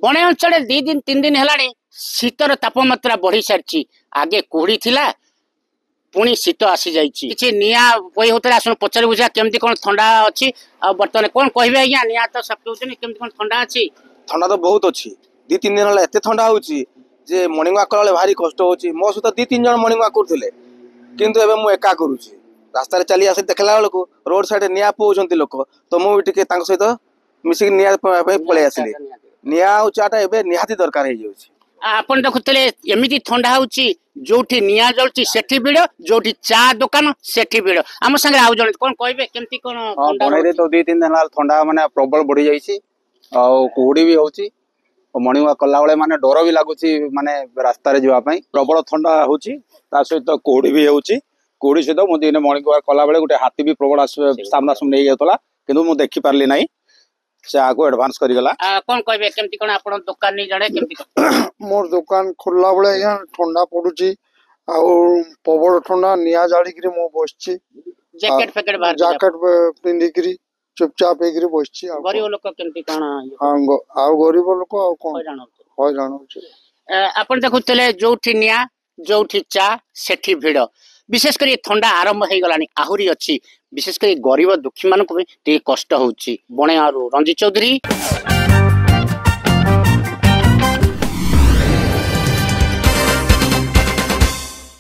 बणे अंचल 2 दिन 3 दिन है शीतर तापमात्रा बढ़ी सारी आगे कुहड़ी थिला पुणी शीत आसी जाइए निआ बई होता आस पचार बुझा केमती कौन ठंडा अच्छी बर्तमान कौन कहे आज्ञा निआ तो सब केमती कौन ठंडा अच्छी ठंडा तो बहुत अच्छी 2-3 दिन है एत ठंडा होची जे मॉर्निंग वॉक कला भारी कष्ट होची मो सहित 2-3 जन मॉर्निंग वॉक करथिले किंतु एबे मु एका करूची रास्ता चली आसे देखला बेलको रोड साइड निआ पोउछंती लोक तो मु टिके तांक सहित मिसिक निआ पळे आसिले निआ उचाटा एबे निहाती दरकार हे जाउची आपण देखुतले एमिति ठंडा होची जोठी निया जलची सेठी भिड़ जोठी चा दुकान सेठी भिड़ आम संगे आउ जण कोन कहबे केमती कोन ठंडा बणे तो 2-3 दिन ठंडा माने प्रबल बढ़ी जाइछि आ कुहुडी भी होची मॉर्निंग वॉक कला बेले माने डर भी लागुची माने रास्ता रे जीवा पई प्रबल ठंडा होची ता सहित कुहुडी भी होची कुहुडी सहित मु दिन मॉर्निंग वॉक कला बेले गुटे हाथी भी प्रबल सामना सामने नै गेतला किंतु मु देखि पारली नै से आगो एडवांस करी गला कोन कहबे केमती कोन आपण दुकान नै जणे केमती मोर दुकान खोलला बेले या ठंडा पडुची आ प्रबल ठंडा निया जाली करी मु बसची जैकेट पैकेट बाहर जैकेट पिंदी करी चुपचाप एक बसची गरीब लोक केमती कोन हां आ गरीब लोक आ कोन हैरान होची आपण देखुतले जोठी निया जोठी चा सेठी भिड़ विशेष कर ठंडा आरंभ हो गलानी आहुरी अच्छी विशेष कर गरीब दुखी मान कष्ट होची बणे रंजीत चौधरी।